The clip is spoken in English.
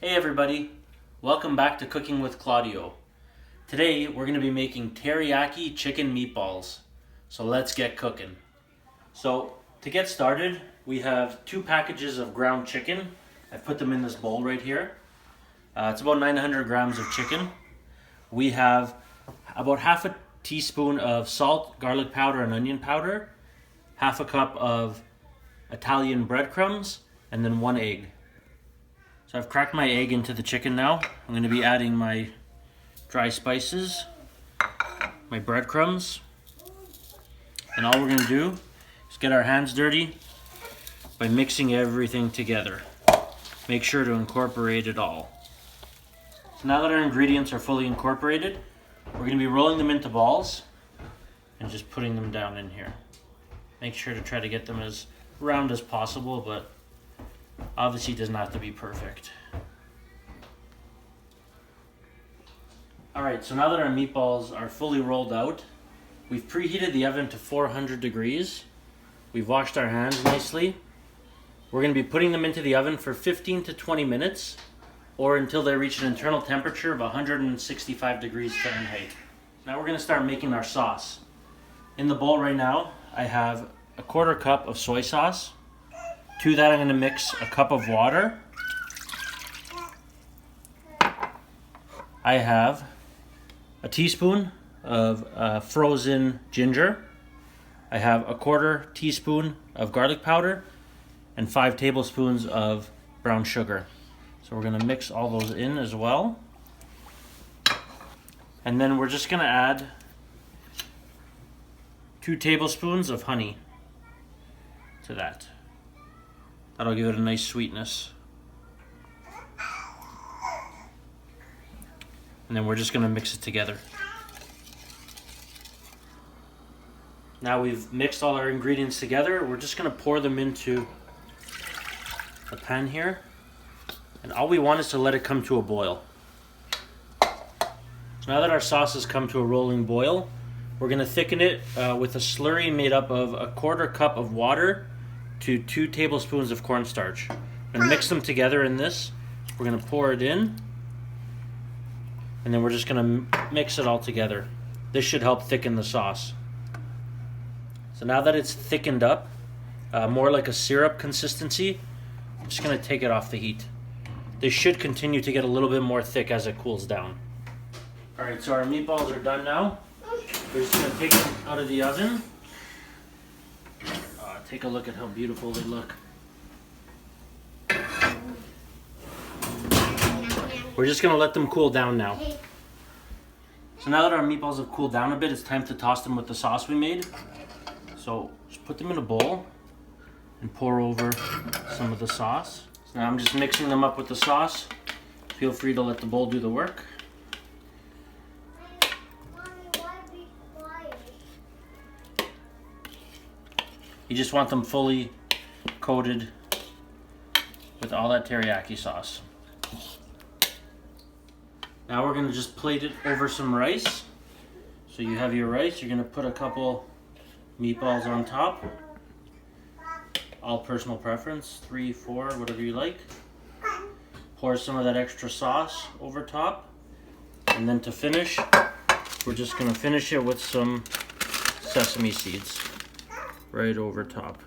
Hey everybody, welcome back to Cooking with Claudio. Today we're going to be making teriyaki chicken meatballs. So let's get cooking. So to get started, we have 2 packages of ground chicken. I've put them in this bowl right here. It's about 900 grams of chicken. We have about half a teaspoon of salt, garlic powder, and onion powder, half a cup of Italian breadcrumbs, and then 1 egg. So I've cracked my egg into the chicken now. I'm going to be adding my dry spices, my breadcrumbs, and all we're going to do is get our hands dirty by mixing everything together. Make sure to incorporate it all. So now that our ingredients are fully incorporated, we're going to be rolling them into balls and just putting them down in here. Make sure to try to get them as round as possible, but obviously it doesn't have to be perfect. Alright, so now that our meatballs are fully rolled out, we've preheated the oven to 400 degrees. We've washed our hands nicely. We're going to be putting them into the oven for 15 to 20 minutes or until they reach an internal temperature of 165 degrees Fahrenheit. Now we're going to start making our sauce. In the bowl right now, I have a 1/4 cup of soy sauce. To that I'm going to mix a cup of water. I have a teaspoon of frozen ginger. I have a 1/4 teaspoon of garlic powder and 5 tablespoons of brown sugar. So we're going to mix all those in as well. And then we're just going to add 2 tablespoons of honey to that. That'll give it a nice sweetness. And then we're just going to mix it together. Now we've mixed all our ingredients together, we're just going to pour them into the pan here. And all we want is to let it come to a boil. So now that our sauce has come to a rolling boil, we're going to thicken it with a slurry made up of a 1/4 cup of water to 2 tablespoons of cornstarch. I'm going to mix them together in this. We're going to pour it in. And then we're just going to mix it all together. This should help thicken the sauce. So now that it's thickened up, more like a syrup consistency, I'm just going to take it off the heat. This should continue to get a little bit more thick as it cools down. Alright, so our meatballs are done now. We're just going to take them out of the oven. Take a look at how beautiful they look. We're just going to let them cool down now. So now that our meatballs have cooled down a bit, it's time to toss them with the sauce we made. So just put them in a bowl and pour over some of the sauce. So now I'm just mixing them up with the sauce. Feel free to let the bowl do the work. You just want them fully coated with all that teriyaki sauce. Now we're going to just plate it over some rice. So you have your rice, you're going to put a couple meatballs on top. All personal preference, 3, 4, whatever you like. Pour some of that extra sauce over top. And then to finish, we're just going to finish it with some sesame seeds right over top.